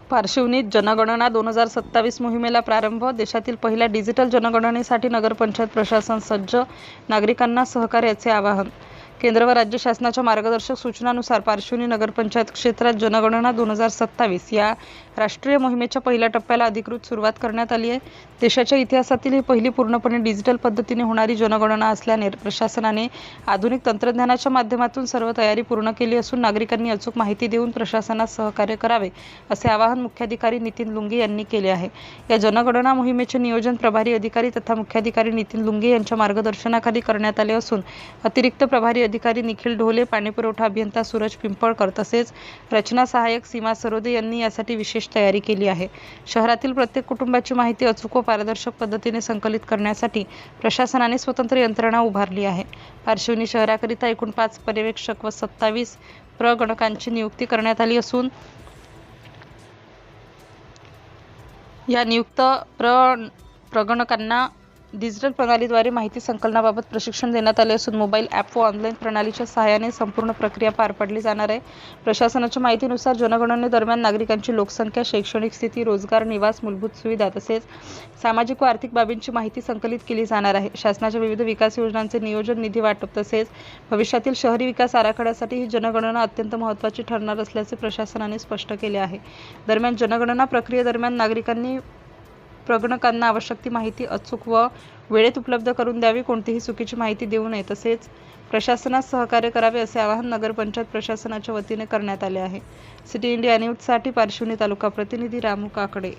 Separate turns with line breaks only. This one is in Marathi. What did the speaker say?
पार्श्वभूमीत जनगणना 2027 मोहिमेला प्रारंभ. देशातील पहिल्या डिजिटल जनगणनेसाठी नगरपंचायत प्रशासन सज्ज, नागरिकांना सहकार्याचे आवाहन. केंद्र व राज्य शासनाच्या मार्गदर्शक सूचनांनुसार पार्श्वनी नगरपंचायत क्षेत्रात जनगणना 2027 या राष्ट्रीय मोहिमेच्या पहिल्या टप्प्याला अधिकृत सुरुवात करण्यात आली आहे. देशाच्या इतिहासातील ही पहिली पूर्णपणे डिजिटल पद्धतीने होणारी जनगणना असल्याने प्रशासनाने आधुनिक तंत्रज्ञानाच्या माध्यमातून सर्व तयारी पूर्ण केली असून नागरिकांनी अचूक माहिती देऊन प्रशासनास सहकार्य करावे असे आवाहन मुख्याधिकारी नितीन लुंगे यांनी केले आहे. या जनगणना मोहिमेचे नियोजन प्रभारी अधिकारी तथा मुख्याधिकारी नितीन लुंगे यांच्या मार्गदर्शनाखाली करण्यात आले असून अतिरिक्त प्रभारी अधिकारी निखिल ढोले, पाणीपुरवठा अभियंता सूरज पिंपळकर तसेच रचना सहाय्यक सीमा सरोदे यांनी यासाठी विशेष तयारी केली आहे. शहरातील प्रत्येक कुटुंबाची माहिती अचूक व पारदर्शक पद्धतीने संकलित करण्यासाठी प्रशासनाने स्वतंत्र यंत्रणा उभारली आहे. पार्श्वनी शहराकरिता एकूण 5 पर्यवेक्षक व 27 प्रगणकांची नियुक्ती करण्यात आली असून या नियुक्त प्रगणकांना डिजिटल प्रणालीद्वारे माहिती संकलनाबाबत प्रशिक्षण देण्यात आले असून मोबाईल ॲप व ऑनलाईन प्रणालीच्या सहाय्याने संपूर्ण प्रक्रिया पार पाडली जाणार आहे. प्रशासनाच्या माहितीनुसार जनगणनेदरम्यान नागरिकांची लोकसंख्या, शैक्षणिक स्थिती, रोजगार, निवास, मूलभूत सुविधा तसेच सामाजिक व आर्थिक बाबींची माहिती संकलित केली जाणार आहे. शासनाच्या विविध विकास योजनांचे नियोजन, निधी वाटप तसेच भविष्यातील शहरी विकास आराखड्यासाठी ही जनगणना अत्यंत महत्त्वाची ठरणार असल्याचे प्रशासनाने स्पष्ट केले आहे. दरम्यान जनगणना प्रक्रियेदरम्यान नागरिकांनी प्रगणकांना आवश्यक ती माहिती अचूक व वेळेत उपलब्ध करून द्यावी, कोणतीही चुकीची माहिती देऊ नये तसेच प्रशासनास सहकार्य करावे असे आवाहन नगरपंचायत प्रशासनाच्या वतीने करण्यात आले आहे. सिटी इंडिया न्यूजसाठी पार्श्वनी तालुका प्रतिनिधी रामू काकडे.